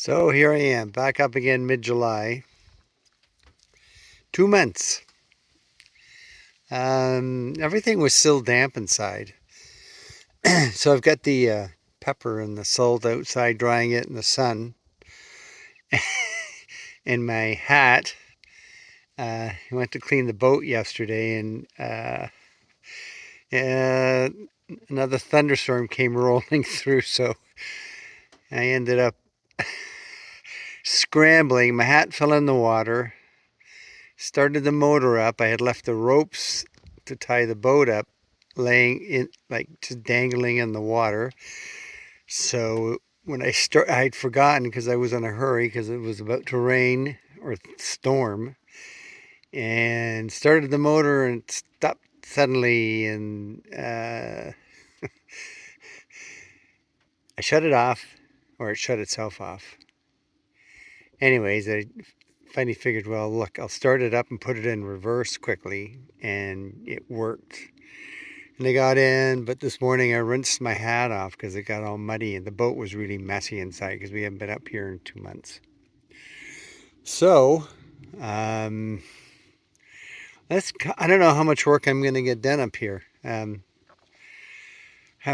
So here I am, back up again mid-July. 2 months. Everything was still damp inside. So I've got the pepper and the salt outside drying it in the sun. And my hat, I went to clean the boat yesterday and uh, another thunderstorm came rolling through. So I ended up scrambling. My hat fell in the water. Started the motor up. I had left the ropes to tie the boat up laying in, like just dangling in the water. So when I'd forgotten because I was in a hurry because it was about to rain or storm, and started the motor and stopped suddenly, and I shut it off, or it shut itself off. Anyways, I finally figured, well, look, I'll start it up and put it in reverse quickly, and it worked. And I got in, but this morning I rinsed my hat off because it got all muddy and the boat was really messy inside because we haven't been up here in 2 months. So, um, I don't know how much work I'm going to get done up here. Have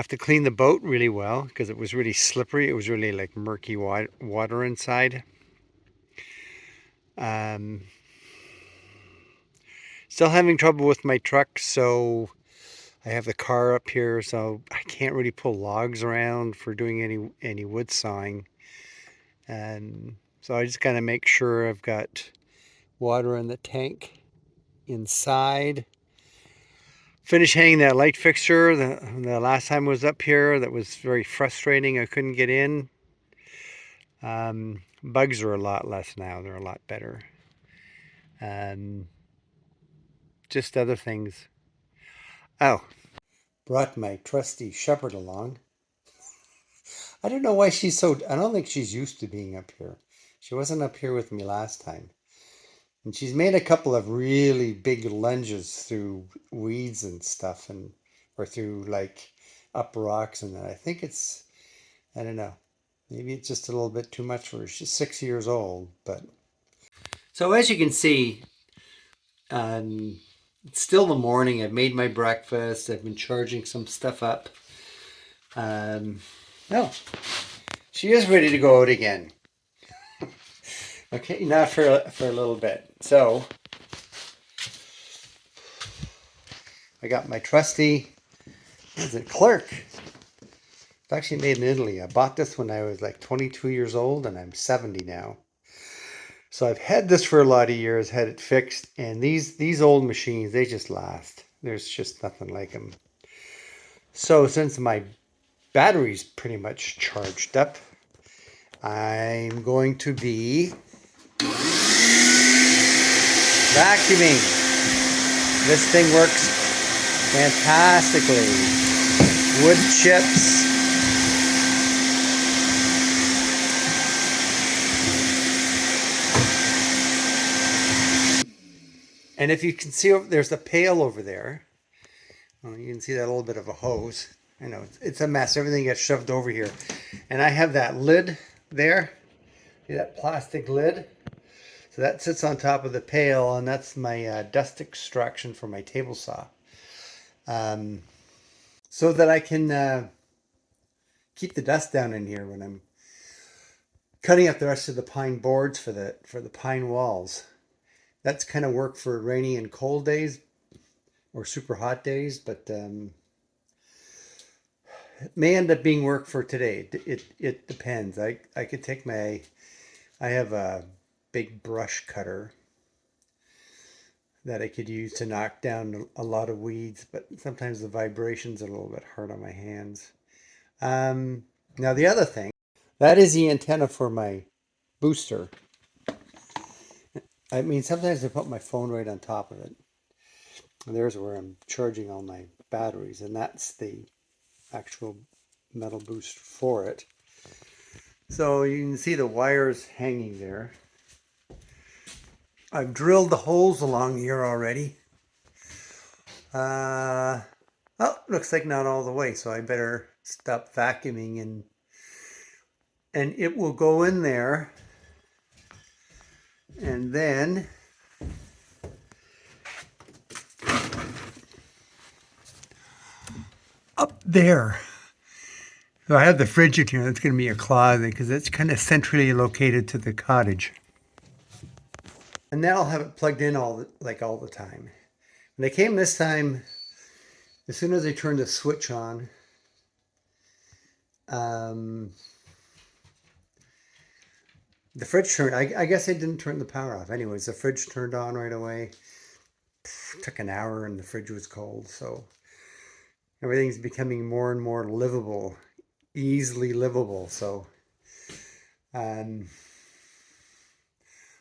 to clean the boat really well because it was really slippery. It was really like murky water inside. Um, Still having trouble with my truck, so I have the car up here, so I can't really pull logs around for doing any wood sawing. And so I just got to make sure I've got water in the tank inside. Finish hanging that light fixture. The last time I was up here, that was very frustrating. I couldn't get in. Bugs are a lot less now. They're a lot better. Just other things. Oh, brought my trusty shepherd along. I don't know why I don't think she's used to being up here. She wasn't up here with me last time. And she's made a couple of really big lunges through weeds and stuff, or through like up rocks, and I think I don't know, maybe it's just a little bit too much for her. She's 6 years old, but. So as you can see, it's still the morning. I've made my breakfast. I've been charging some stuff up. No, she is ready to go out again. Okay, not for a little bit. So I got my trusty, what is it, Clerk. It's actually made in Italy. I bought this when I was like 22 years old, and I'm 70 now. So I've had this for a lot of years, had it fixed, and these old machines, they just last. There's just nothing like them. So since my battery's pretty much charged up, I'm going to be vacuuming. This thing works fantastically. Wood chips. And if you can see, there's a pail over there. Well, you can see that little bit of a hose. I know, it's a mess. Everything gets shoved over here. And I have that lid there. See that plastic lid? So that sits on top of the pail, and that's my dust extraction for my table saw. So that I can keep the dust down in here when I'm cutting up the rest of the pine boards for the pine walls. That's kind of work for rainy and cold days or super hot days, but it may end up being work for today. It depends. I could take I have a big brush cutter that I could use to knock down a lot of weeds, but sometimes the vibrations are a little bit hard on my hands. Now the other thing, that is the antenna for my booster. I mean, sometimes I put my phone right on top of it. And there's where I'm charging all my batteries, and that's the actual metal booster for it. So you can see the wires hanging there. I've drilled the holes along here already. Oh, looks like not all the way, so I better stop vacuuming and and it will go in there, and then up there. So I have the fridge in here. That's going to be a closet because it's kind of centrally located to the cottage. And then I'll have it plugged in all the time. When they came this time, as soon as I turned the switch on, the fridge turned. I guess I didn't turn the power off. Anyways, the fridge turned on right away. Took an hour and the fridge was cold. So everything's becoming more and more livable, easily livable. So I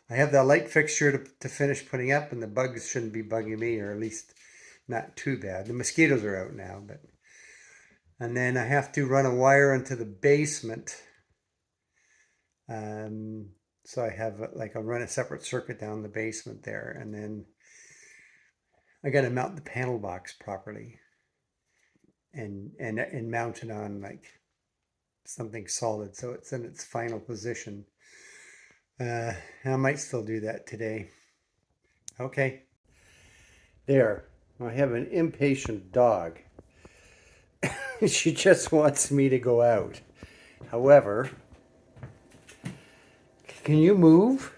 have that light fixture to finish putting up, and the bugs shouldn't be bugging me, or at least not too bad. The mosquitoes are out now, but and then I have to run a wire into the basement. So I have I'll run a separate circuit down the basement there, and then I got to mount the panel box properly and mount it on like something solid so it's in its final position. I might still do that today. Okay. There. I have an impatient dog. She just wants me to go out. However, can you move?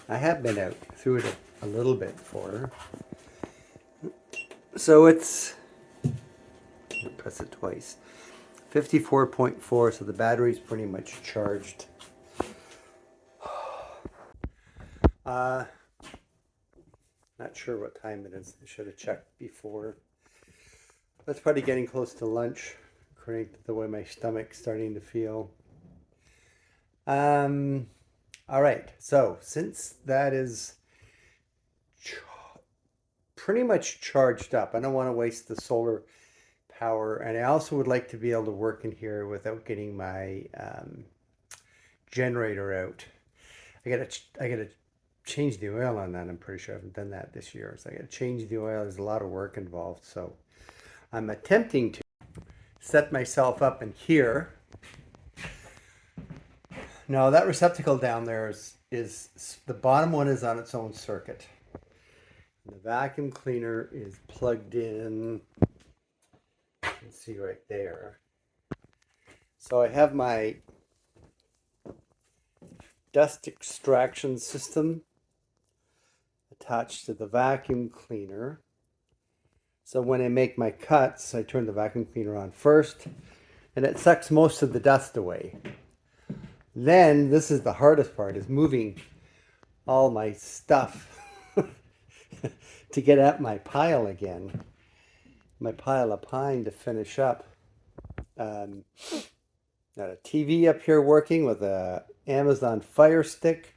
I have been out through it a little bit for her. So it's, press it twice, 54.4, so the battery's pretty much charged. Not sure what time it is. I should have checked before. That's probably getting close to lunch, according to the way my stomach's starting to feel. All right, so since that is pretty much charged up, I don't want to waste the solar power, and I also would like to be able to work in here without getting my generator out. I gotta change the oil on that. I'm pretty sure I haven't done that this year, so I gotta change the oil. There's a lot of work involved, so I'm attempting to set myself up in here. Now that receptacle down there is the bottom one is on its own circuit. The vacuum cleaner is plugged in. You can see right there. So I have my dust extraction system attached to the vacuum cleaner. So when I make my cuts, I turn the vacuum cleaner on first, and it sucks most of the dust away. Then, this is the hardest part, is moving all my stuff to get at my pile again. My pile of pine to finish up. Got a TV up here working with a Amazon Fire Stick.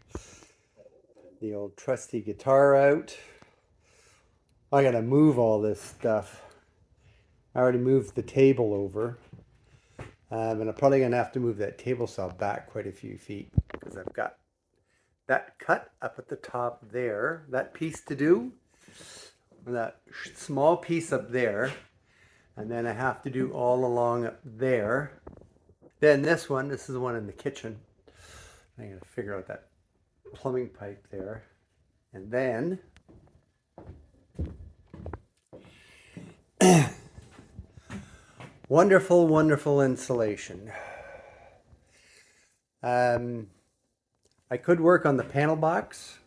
The old trusty guitar out. I gotta move all this stuff. I already moved the table over. And I'm probably gonna have to move that table saw back quite a few feet because I've got that cut up at the top there, that piece to do, that small piece up there, and then I have to do all along up there. Then this is the one in the kitchen. I'm gonna figure out that plumbing pipe there, and then wonderful, wonderful insulation. I could work on the panel box.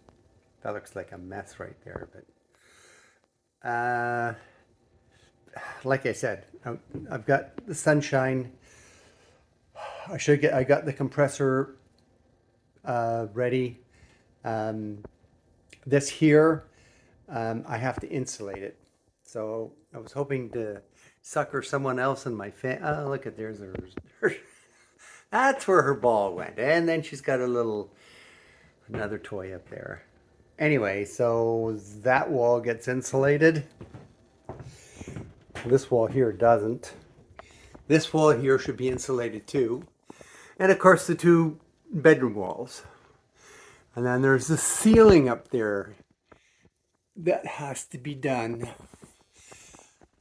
That looks like a mess right there, but like I said, I've got the sunshine. I got the compressor ready. This here, I have to insulate it. So I was hoping to sucker someone else in my family. Oh, look at there's her. That's where her ball went. And then she's got another toy up there. Anyway, so that wall gets insulated. This wall here doesn't. This wall here should be insulated too. And of course the two bedroom walls. And then there's the ceiling up there. That has to be done.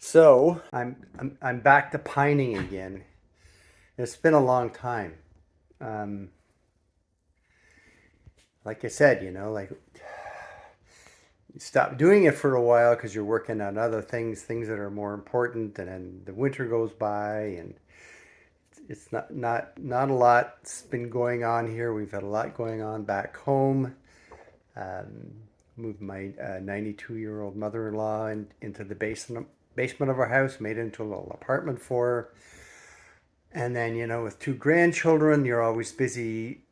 So I'm back to pining again. It's been a long time. Um, like I said, like you stop doing it for a while because you're working on other things that are more important, and then the winter goes by, and it's not a lot's been going on here. We've had a lot going on back home. Um, Moved my 92-year-old mother-in-law into the basement of our house, made it into a little apartment for her. And then, with two grandchildren, you're always busy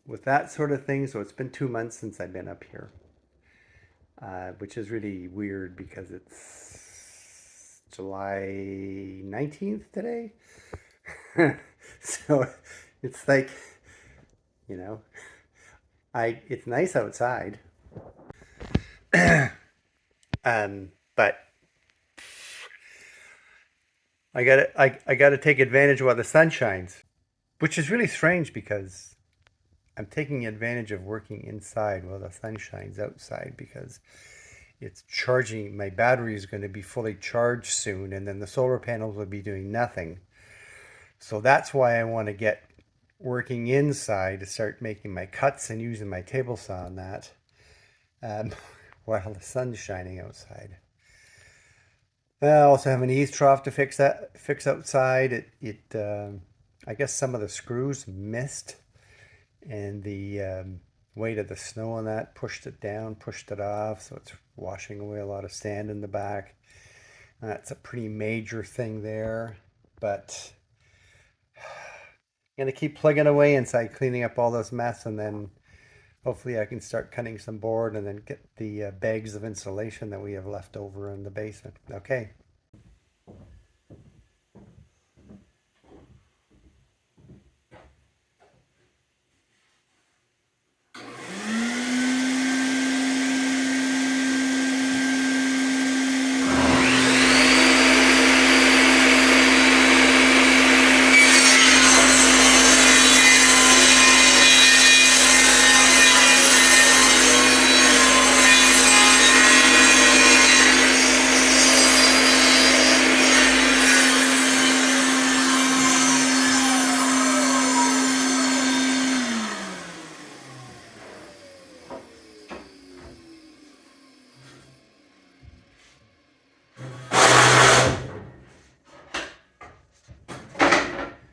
with that sort of thing. So it's been 2 months since I've been up here, which is really weird because it's July 19th today. So it's like, you know, it's nice outside. But I gotta take advantage of while the sun shines, which is really strange because I'm taking advantage of working inside while the sun shines outside because it's charging. My battery is going to be fully charged soon, and then the solar panels will be doing nothing. So that's why I want to get working inside to start making my cuts and using my table saw on that, um, while the sun's shining outside. I also have an eaves trough to fix outside. I guess some of the screws missed, and the weight of the snow on that pushed it down, pushed it off, so it's washing away a lot of sand in the back. That's a pretty major thing there, but I'm gonna keep plugging away inside, cleaning up all this mess, and then hopefully I can start cutting some board and then get the bags of insulation that we have left over in the basement. Okay.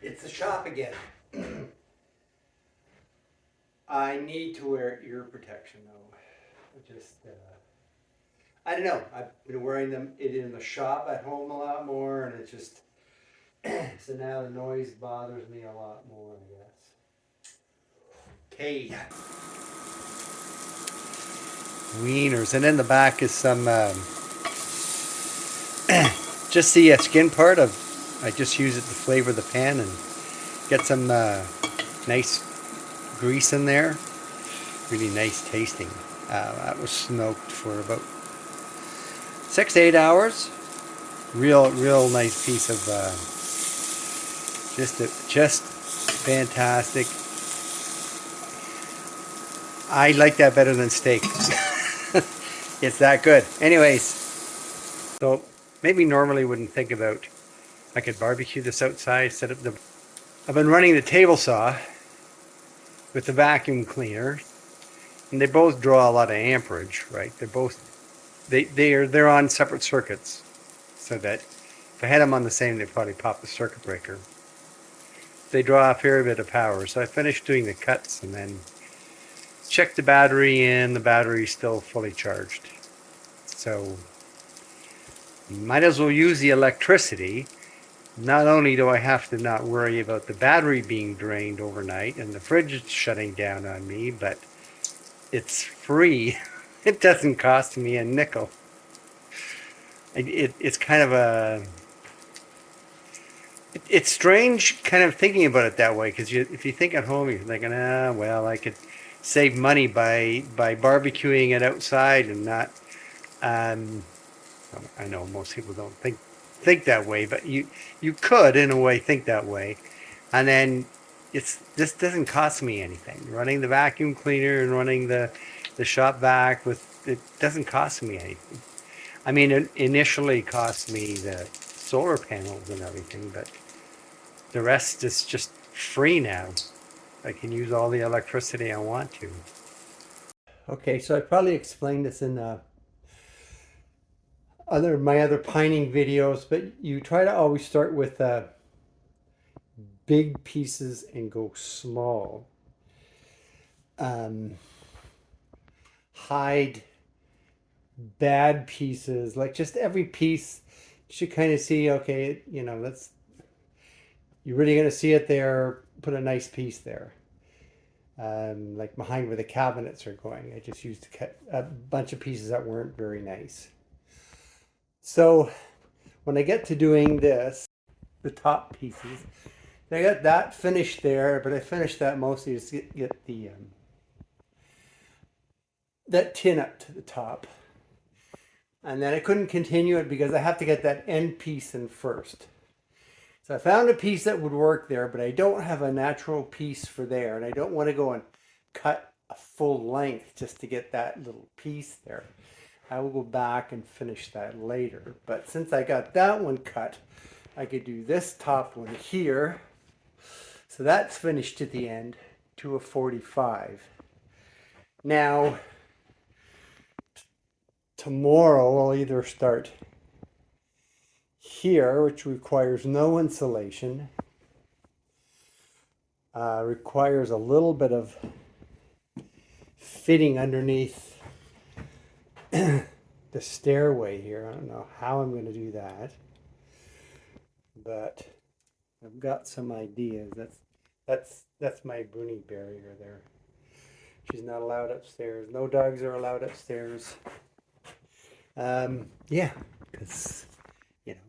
It's a shop again. I need to wear ear protection though. I don't know. I've been wearing it in the shop at home a lot more, and it just so now the noise bothers me a lot more, I guess. Okay. Wieners, and in the back is some just the skin part of. I just use it to flavor the pan and get some nice grease in there. Really nice tasting. That was smoked for about 6 to 8 hours. Real nice piece of just fantastic. I like that better than steak. It's that good. Anyways, so maybe normally wouldn't think about I could barbecue this outside, set up the. I've been running the table saw with the vacuum cleaner, and they both draw a lot of amperage, right? They're on separate circuits, so that if I had them on the same, they'd probably pop the circuit breaker. They draw a fair bit of power, so I finished doing the cuts and then checked the battery in. The battery's still fully charged, so might as well use the electricity. Not only do I have to not worry about the battery being drained overnight and the fridge shutting down on me, but it's free. It doesn't cost me a nickel. It's kind of it's strange kind of thinking about it that way, because if you think at home, you're thinking, well, I could save money by barbecuing it outside and not. I know most people don't think that way, but you could in a way think that way, and then this doesn't cost me anything. Running the vacuum cleaner and running the shop vac it doesn't cost me anything. I mean, it initially cost me the solar panels and everything, but The rest is just free now. I can use all the electricity I want to. Okay, so I probably explained this in my other pining videos, but you try to always start with big pieces and go small. Hide bad pieces, like just every piece you should kind of see, okay, you know, that's, you're really going to see it there, put a nice piece there. Like behind where the cabinets are going, I just used to cut a bunch of pieces that weren't very nice. So when I get to doing this, the top pieces, I got that finished there, but I finished that mostly just to get the that tin up to the top. And then I couldn't continue it because I have to get that end piece in first. So I found a piece that would work there, but I don't have a natural piece for there. And I don't want to go and cut a full length just to get that little piece there. I will go back and finish that later. But since I got that one cut, I could do this top one here. So that's finished at the end to a 45. Now, tomorrow I'll either start here, which requires no insulation, requires a little bit of fitting underneath the stairway here. I don't know how I'm going to do that, but I've got some ideas. That's my Bruni barrier there. She's not allowed upstairs. No dogs are allowed upstairs. Yeah, because, you know,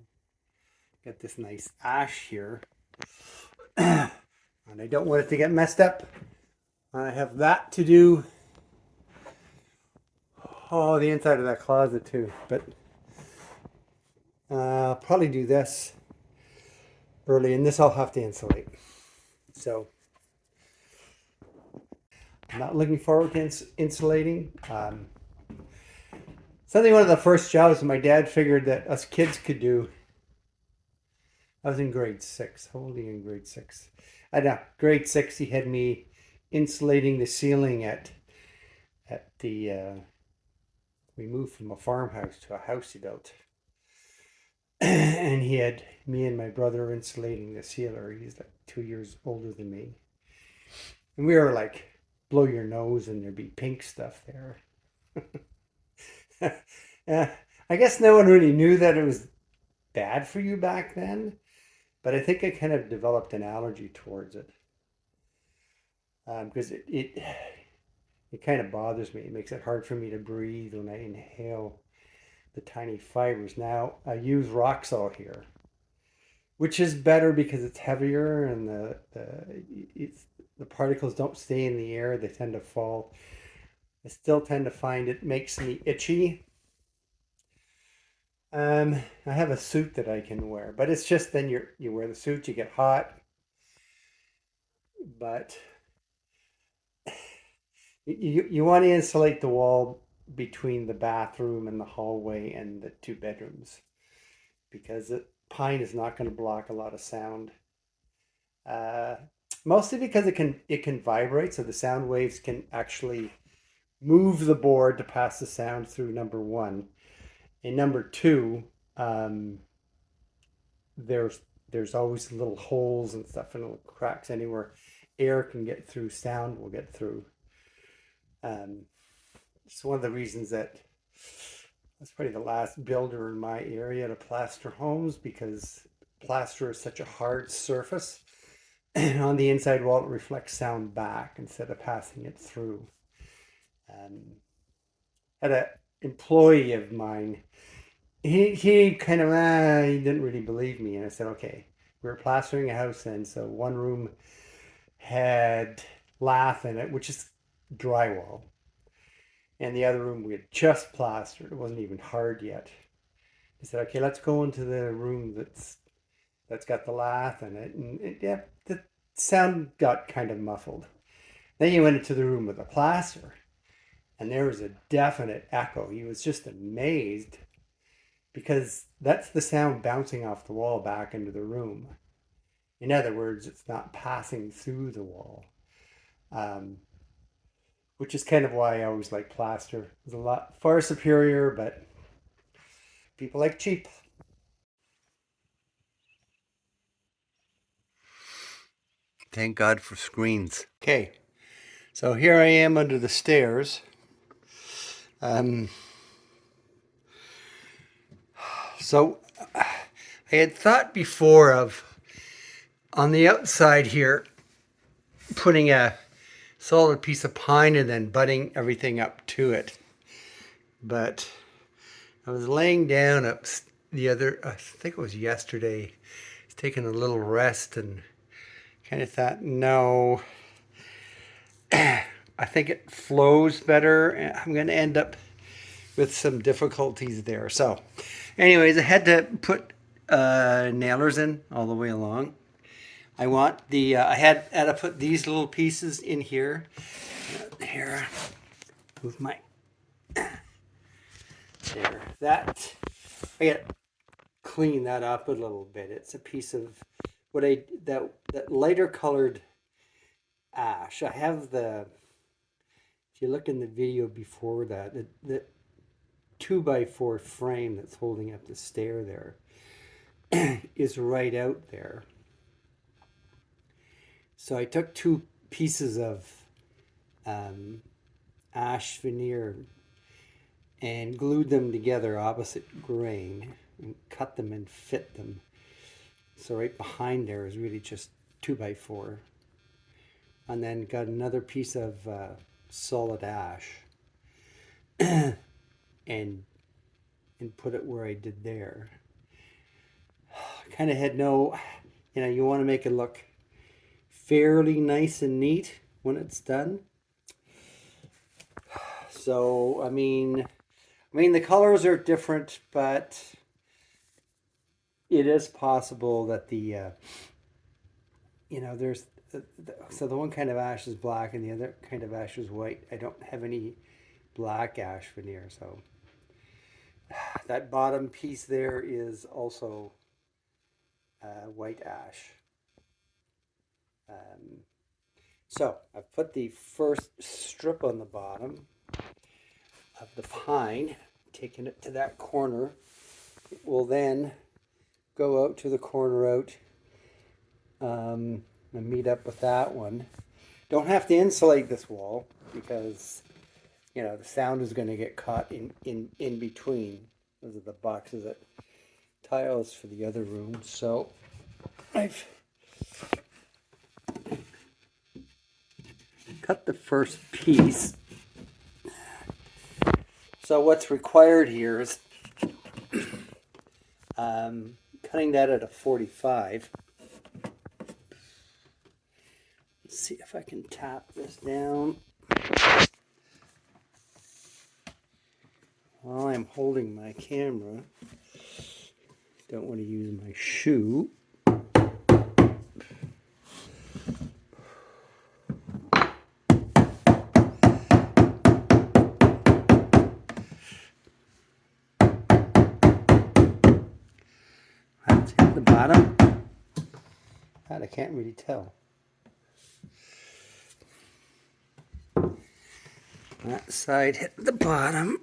got this nice ash here. And I don't want it to get messed up. I have that to do. Oh, the inside of that closet too. But I'll probably do this early, and this I'll have to insulate. So I'm not looking forward to insulating. Something, one of the first jobs my dad figured that us kids could do. I was in grade 6. How old are you in grade 6? I know, grade 6, he had me insulating the ceiling at the, we moved from a farmhouse to a house he built. And he had me and my brother insulating the ceiling. He's like 2 years older than me. And we were like, blow your nose and there'd be pink stuff there. I guess no one really knew that it was bad for you back then, but I think I kind of developed an allergy towards it because it kind of bothers me. It makes it hard for me to breathe when I inhale the tiny fibers. Now I use Roxol here, which is better because it's heavier and the particles don't stay in the air; they tend to fall. I still tend to find it makes me itchy. I have a suit that I can wear, but it's just then you wear the suit, you get hot. But you want to insulate the wall between the bathroom and the hallway and the 2 bedrooms because pine is not going to block a lot of sound. Mostly because it can vibrate, so the sound waves can actually move the board to pass the sound through, number 1. And number 2, there's always little holes and stuff and little cracks anywhere air can get through, sound will get through. It's one of the reasons that I was probably the last builder in my area to plaster homes, because plaster is such a hard surface. And on the inside wall, it reflects sound back instead of passing it through. Had an employee of mine, he kind of, he didn't really believe me. And I said, okay, we were plastering a house then. So one room had lath in it, which is drywall. And the other room we had just plastered. It wasn't even hard yet. I said, okay, let's go into the room that's got the lath in it. And yeah, the sound got kind of muffled. Then you went into the room with the plaster, and there was a definite echo. He was just amazed because that's the sound bouncing off the wall back into the room. In other words, it's not passing through the wall, which is kind of why I always like plaster. It's a lot far superior, but people like cheap. Thank God for screens. Okay, so here I am under the stairs. So I had thought before of on the outside here putting a solid piece of pine and then butting everything up to it. But I was laying down up the other, I think it was yesterday, taking a little rest and kind of thought, no, I think it flows better. I'm going to end up with some difficulties there. So anyways, I had to put nailers in all the way along. I want the, I had to put these little pieces in here. Here, move my, there, that, I got to clean that up a little bit. It's a piece of what that lighter colored ash. I have the, if you look in the video before that, the 2x4 frame that's holding up the stair there is right out there. So I took two pieces of ash veneer and glued them together opposite grain and cut them and fit them. So right behind there is really just 2x4. And then got another piece of solid ash and put it where I did there. Kind of had no, you want to make it look fairly nice and neat when it's done. So, I mean the colors are different, but it is possible that the, there's, so the one kind of ash is black and the other kind of ash is white. I don't have any black ash veneer, so that bottom piece there is also white ash. So I've put the first strip on the bottom of the pine, taking it to that corner. It will then go out to the corner out and meet up with that one. Don't have to insulate this wall because the sound is going to get caught in between. Those are the boxes that tiles for the other room. So I've cut the first piece. So what's required here is cutting that at a 45. Let's see if I can tap this down while I'm holding my camera. Don't want to use my shoe. That's at the bottom. That I can't really tell. That side hit the bottom.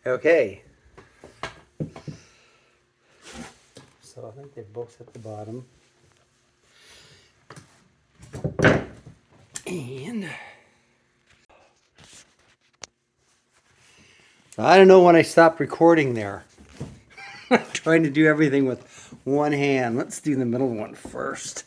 Okay. So I think they both hit the bottom. And I don't know when I stopped recording there. I'm trying to do everything with one hand. Let's do the middle one first.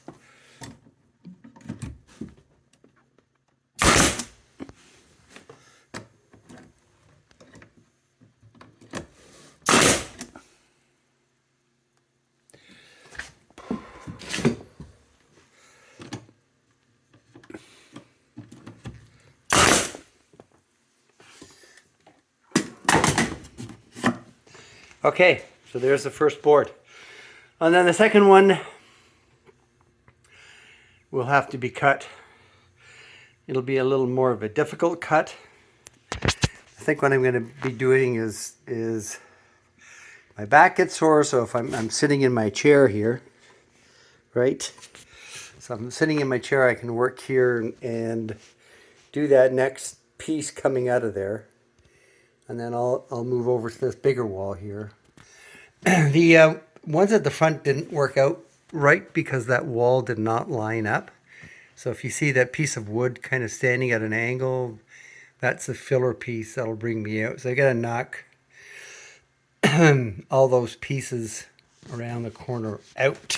Okay, so there's the first board. And then the second one, will have to be cut. It'll be a little more of a difficult cut. I think what I'm going to be doing is my back gets sore, so if I'm sitting in my chair here, right? So I'm sitting in my chair, I can work here and do that next piece coming out of there. And then I'll move over to this bigger wall here. The ones at the front didn't work out right because that wall did not line up. So if you see that piece of wood kind of standing at an angle, that's a filler piece that'll bring me out. So I got to knock all those pieces around the corner out.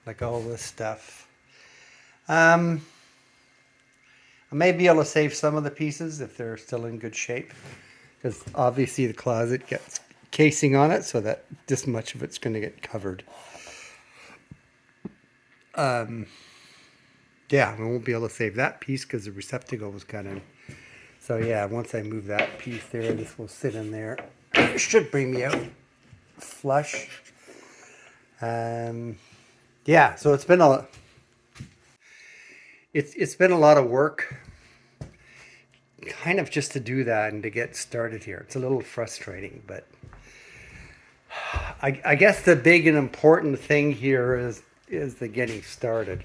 Like all this stuff. I may be able to save some of the pieces if they're still in good shape. Because obviously the closet gets casing on it, so that this much of it's going to get covered. Yeah, I won't be able to save that piece because the receptacle was cut in. So yeah, once I move that piece there, this will sit in there. It should bring me out flush. Yeah, so it's been a lot of work, kind of just to do that and to get started here. It's a little frustrating, but I guess the big and important thing here is the getting started.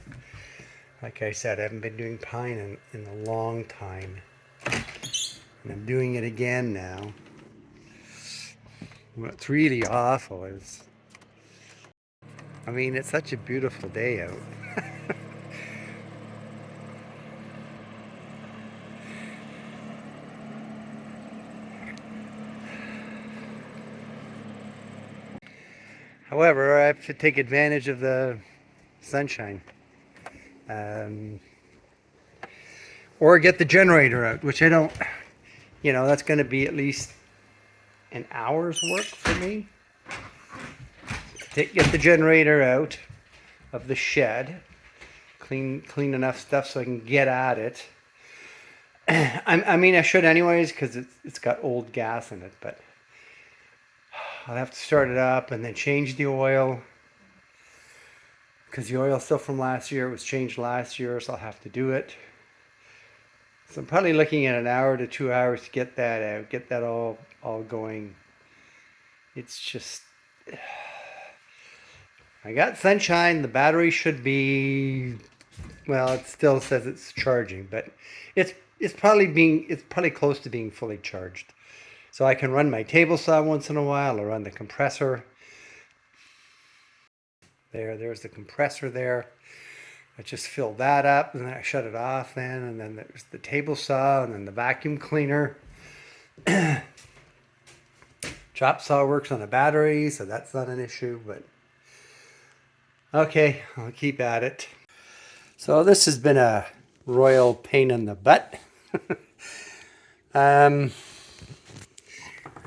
Like I said, I haven't been doing pine in a long time. And I'm doing it again now. What's really awful is, I mean, it's such a beautiful day out. However, I have to take advantage of the sunshine. Or get the generator out, which I don't, that's going to be at least an hour's work for me. Get the generator out of the shed, clean enough stuff so I can get at it. I mean, I should anyways because it's got old gas in it, but I'll have to start it up and then change the oil because the oil's still from last year. It was changed last year, so I'll have to do it. So I'm probably looking at an hour to 2 hours to get that out, get that all going. It's just, I got sunshine. The battery should be, well, it still says it's charging, but it's probably close to being fully charged. So I can run my table saw once in a while, or run the compressor. There's the compressor there. I just fill that up and then I shut it off then, and then there's the table saw and then the vacuum cleaner. Chop saw works on a battery, so that's not an issue, but okay, I'll keep at it. So this has been a royal pain in the butt. I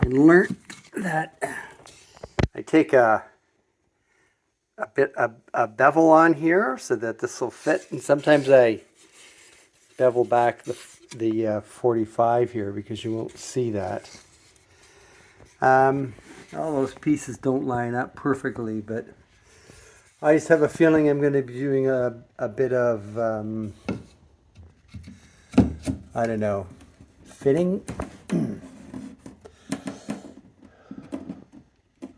learned that I take a bevel on here so that this will fit, and sometimes I bevel back the 45 here because you won't see that. All those pieces don't line up perfectly, but I just have a feeling I'm going to be doing a bit of I don't know, fitting.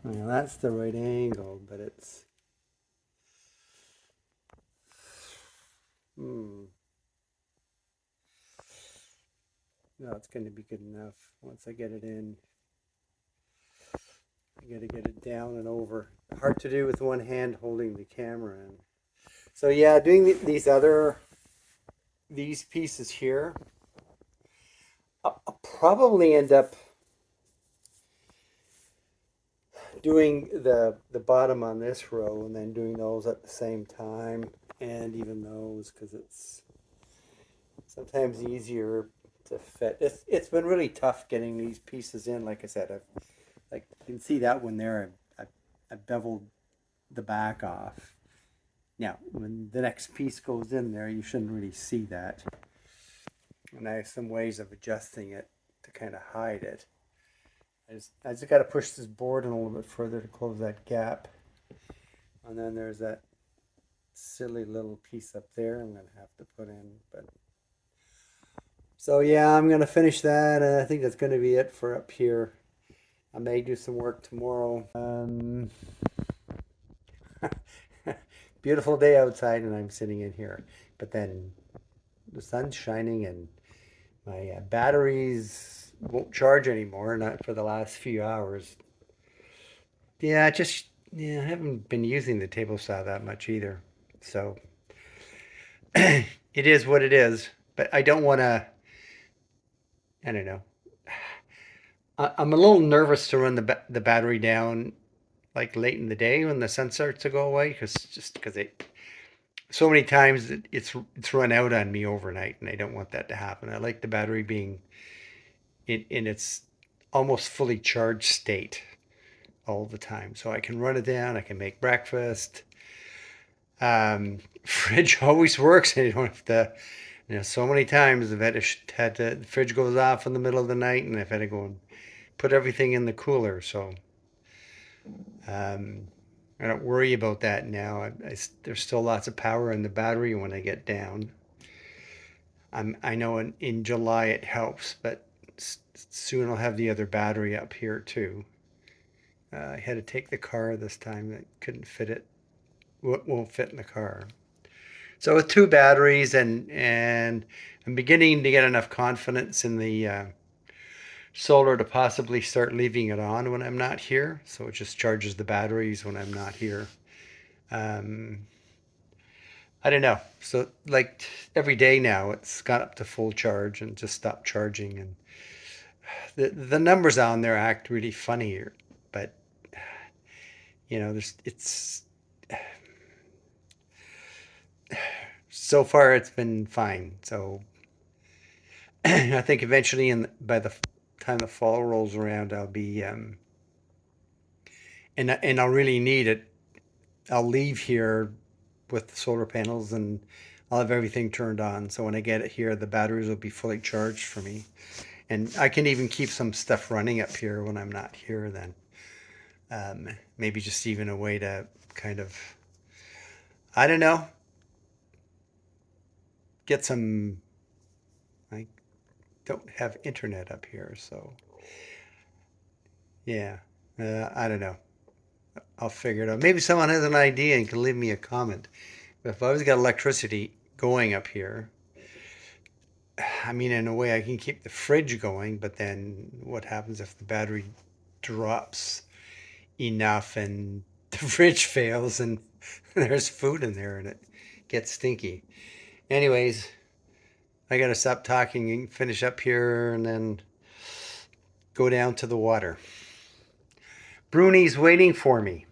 Well, that's the right angle, but it's no, it's going to be good enough. Once I get it in, I got to get it down and over. Hard to do with one hand holding the camera in. So yeah, doing these pieces here, I'll probably end up doing the bottom on this row and then doing those at the same time, and even those, because it's sometimes easier to fit. It's been really tough getting these pieces in. Like I said, you can see that one there. I beveled the back off. Now, when the next piece goes in there, you shouldn't really see that. And I have some ways of adjusting it to kind of hide it. I just got to push this board in a little bit further to close that gap. And then there's that silly little piece up there I'm gonna have to put in. But so yeah, I'm gonna finish that. I think that's gonna be it for up here. I may do some work tomorrow. Beautiful day outside, and I'm sitting in here. But then the sun's shining, and my batteries won't charge anymore. Not for the last few hours. Yeah, I haven't been using the table saw that much either. So it is what it is. But I don't want to. I don't know. I'm a little nervous to run the battery down like late in the day when the sun starts to go away, because it so many times it's run out on me overnight, and I don't want that to happen. I like the battery being in its almost fully charged state all the time, so I can run it down. I can make breakfast. Fridge always works, and you don't have to. So many times the fridge goes off in the middle of the night, and I've had to go and put everything in the cooler. So um, I don't worry about that now. There's still lots of power in the battery when I get down. I know in July it helps, but soon I'll have the other battery up here too. I had to take the car this time. I couldn't fit it. Won't fit in the car. So with two batteries, and I'm beginning to get enough confidence in the solar to possibly start leaving it on when I'm not here. So it just charges the batteries when I'm not here. Um, I don't know. So like every day now, it's got up to full charge and just stopped charging, and the numbers on there act really funny, but there's it's so far it's been fine. So I think eventually, by the time the fall rolls around, I'll be and I'll really need it. I'll leave here with the solar panels, and I'll have everything turned on. So when I get it here, the batteries will be fully charged for me. And I can even keep some stuff running up here when I'm not here then. Maybe just even a way to kind of, I don't know, get some, I don't have internet up here, so yeah, I don't know. I'll figure it out. Maybe someone has an idea and can leave me a comment. But if I always got electricity going up here, I mean, in a way, I can keep the fridge going, but then what happens if the battery drops enough and the fridge fails and there's food in there and it gets stinky? Anyways, I gotta stop talking and finish up here and then go down to the water. Bruni's waiting for me.